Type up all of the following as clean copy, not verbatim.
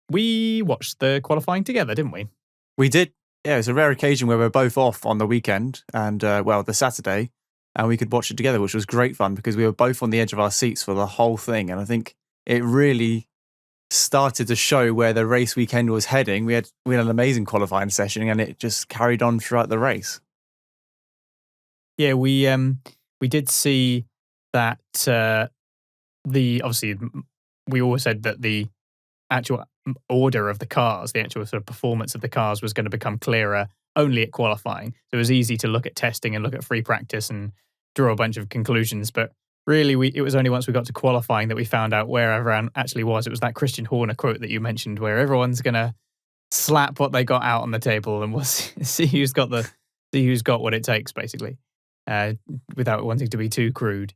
we watched the qualifying together, didn't we? We did. Yeah, it was a rare occasion where we were both off on the weekend and, the Saturday, and we could watch it together, which was great fun because we were both on the edge of our seats for the whole thing. And I think it really started to show where the race weekend was heading. We had an amazing qualifying session, and it just carried on throughout the race. Yeah, we did see that obviously we always said that the actual order of the cars, the actual sort of performance of the cars was going to become clearer only at qualifying. So it was easy to look at testing and look at free practice and draw a bunch of conclusions. But really, it was only once we got to qualifying that we found out where everyone actually was. It was that Christian Horner quote that you mentioned, where everyone's going to slap what they got out on the table and we'll see who's got what it takes, basically, without wanting to be too crude.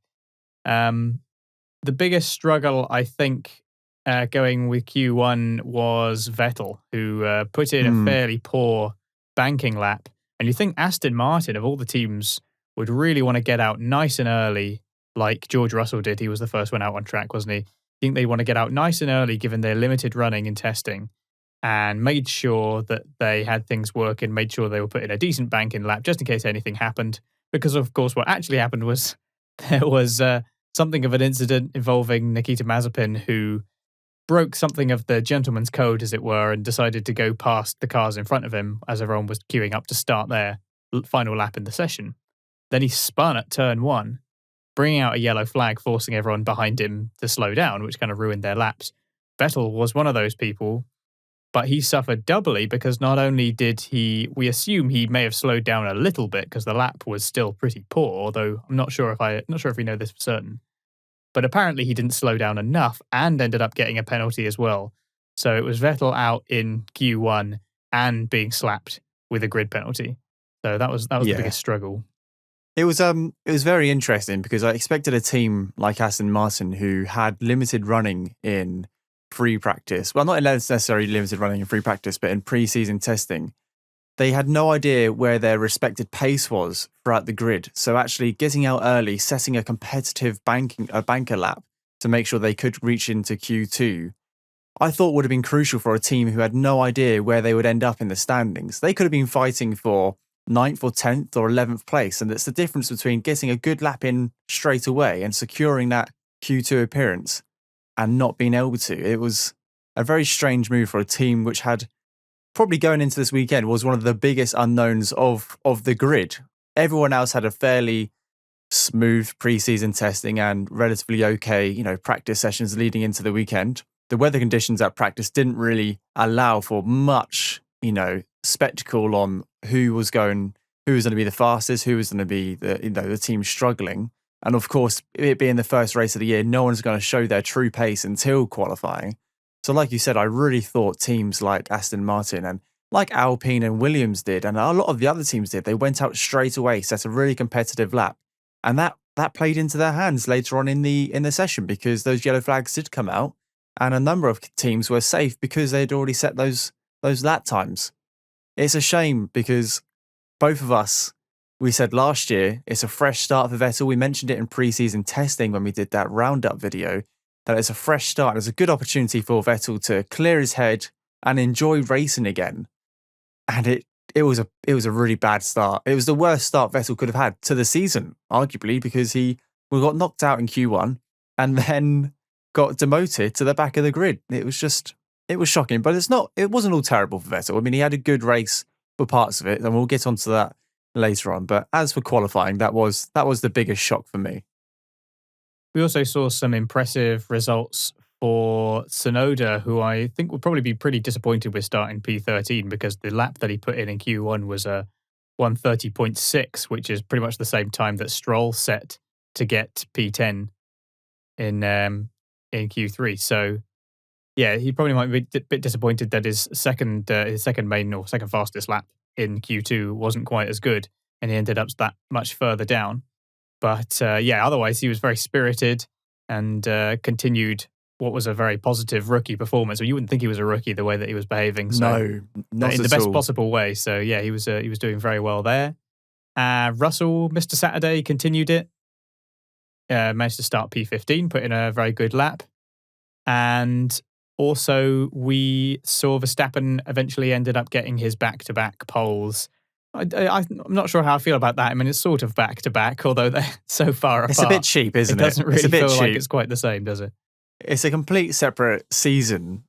The biggest struggle, I think, going with Q1 was Vettel, who put in a fairly poor banking lap. And you think Aston Martin, of all the teams, would really want to get out nice and early, like George Russell did. He was the first one out on track, wasn't he? I think they want to get out nice and early, given their limited running and testing, and made sure that they had things working, made sure they were putting a decent banking lap just in case anything happened. Because, of course, what actually happened was there was something of an incident involving Nikita Mazepin, who broke something of the gentleman's code, as it were, and decided to go past the cars in front of him as everyone was queuing up to start their final lap in the session. Then he spun at turn 1, bringing out a yellow flag, forcing everyone behind him to slow down, which kind of ruined their laps. Vettel was one of those people, but he suffered doubly because not only did we assume he may have slowed down a little bit because the lap was still pretty poor, although I'm not sure if we know this for certain. But apparently he didn't slow down enough and ended up getting a penalty as well. So it was Vettel out in Q1 and being slapped with a grid penalty. So that was the biggest struggle. It was very interesting because I expected a team like Aston Martin, who had limited running in free practice. Well, not necessarily limited running in free practice, but in pre-season testing. They had no idea where their respected pace was throughout the grid. So actually getting out early, setting a competitive banker lap to make sure they could reach into Q2, I thought would have been crucial for a team who had no idea where they would end up in the standings. They could have been fighting for 9th or 10th or 11th place. And it's the difference between getting a good lap in straight away and securing that Q2 appearance and not being able to. It was a very strange move for a team which had, probably going into this weekend, was one of the biggest unknowns of the grid. Everyone else had a fairly smooth pre-season testing and relatively okay, practice sessions leading into the weekend. The weather conditions at practice didn't really allow for much, spectacle on who was going to be the fastest, who was going to be the team struggling. And of course, it being the first race of the year, no one's going to show their true pace until qualifying. So like you said, I really thought teams like Aston Martin and like Alpine and Williams did, and a lot of the other teams did, they went out straight away, set a really competitive lap. And that played into their hands later on in the session, because those yellow flags did come out and a number of teams were safe because they'd already set those lap times. It's a shame because both of us, we said last year, it's a fresh start for Vettel. We mentioned it in pre-season testing when we did that roundup video, that it's a fresh start. It's a good opportunity for Vettel to clear his head and enjoy racing again. And it was a really bad start. It was the worst start Vettel could have had to the season, arguably, because we got knocked out in Q1 and then got demoted to the back of the grid. It was shocking, but it wasn't all terrible for Vettel. I mean, he had a good race for parts of it, and we'll get onto that later on. But as for qualifying, that was the biggest shock for me. We also saw some impressive results for Tsunoda, who I think will probably be pretty disappointed with starting P13, because the lap that he put in Q1 was a 1:30.6, which is pretty much the same time that Stroll set to get P10 in Q3. So yeah, he probably might be a bit disappointed that his second main or second fastest lap in Q2 wasn't quite as good, and he ended up that much further down. But otherwise he was very spirited and continued what was a very positive rookie performance. You wouldn't think he was a rookie the way that he was behaving. So, no, not in at the best all. possible way. So yeah, he was doing very well there. Russell, Mr. Saturday, continued it. Managed to start P15, put in a very good lap. And Also, we saw Verstappen eventually ended up getting his back-to-back poles. I'm not sure how I feel about that. I mean, it's sort of back-to-back, although they're so far It's a bit apart. cheap, It isn't it? doesn't It's a really bit feel like cheap. it's quite the same, does it? It's a complete separate season.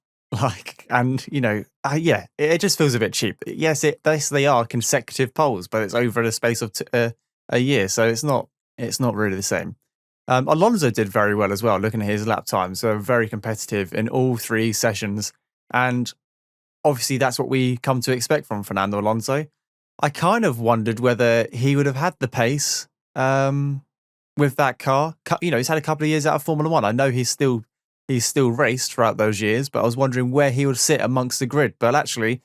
And yeah, it just feels a bit cheap. Yes, they are consecutive polls, but it's over the space of a year, so it's not really the same. Alonso did very well as well, looking at his lap times. So very competitive in all 3 sessions, and obviously that's what we come to expect from Fernando Alonso. I kind of wondered whether he would have had the pace with that car. He's had a couple of years out of Formula One. I know he's still raced throughout those years, but I was wondering where he would sit amongst the grid. But actually,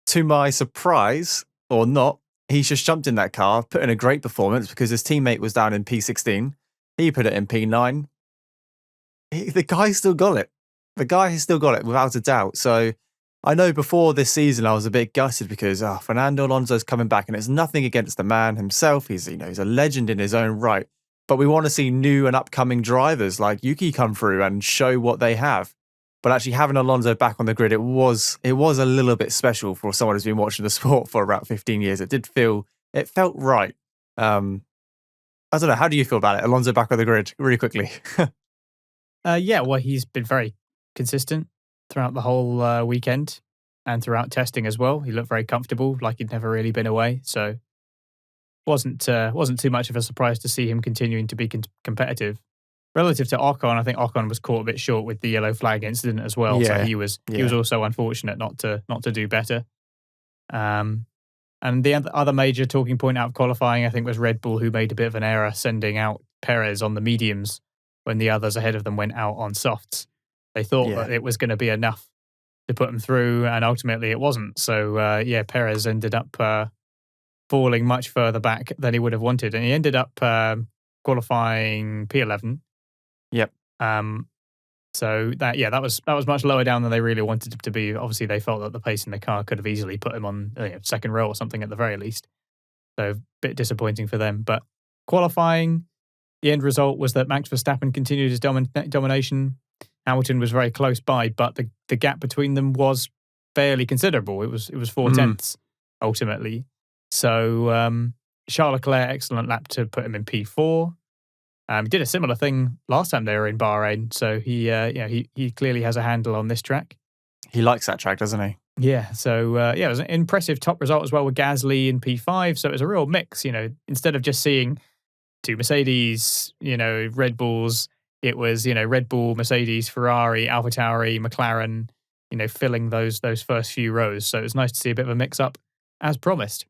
to my surprise, or not, he's just jumped in that car, put in a great performance because his teammate was down in P16. He put it in P9. The guy's still got it. The guy has still got it without a doubt. So I know before this season I was a bit gutted because Fernando Alonso's coming back, and it's nothing against the man himself. He's a legend in his own right. But we want to see new and upcoming drivers like Yuki come through and show what they have. But actually having Alonso back on the grid, it was a little bit special for someone who's been watching the sport for about 15 years. It felt right. I don't know. How do you feel about it? Alonso back on the grid really quickly. Yeah, well, he's been very consistent throughout the whole weekend and throughout testing as well. He looked very comfortable, like he'd never really been away. So wasn't too much of a surprise to see him continuing to be competitive. Relative to Ocon, I think Ocon was caught a bit short with the yellow flag incident as well. So he was also unfortunate not to do better. And the other major talking point out of qualifying, I think, was Red Bull, who made a bit of an error sending out Perez on the mediums when the others ahead of them went out on softs. They thought that it was going to be enough to put them through, and ultimately it wasn't. So Perez ended up falling much further back than he would have wanted, and he ended up qualifying P11. Yep. So that was much lower down than they really wanted it to be. Obviously, they felt that the pace in the car could have easily put him on second row or something at the very least. So a bit disappointing for them. But qualifying, the end result was that Max Verstappen continued his domination. Hamilton was very close by, but the gap between them was fairly considerable. It was 4/10 ultimately. So Charles Leclerc, excellent lap to put him in P4. Did a similar thing last time they were in Bahrain, so he clearly has a handle on this track. He likes that track, doesn't he? Yeah, so it was an impressive top result as well with Gasly in P5. So it was a real mix. Instead of just seeing 2 Mercedes, Red Bulls, it was Red Bull, Mercedes, Ferrari, AlphaTauri, McLaren, filling those first few rows. So it was nice to see a bit of a mix up as promised.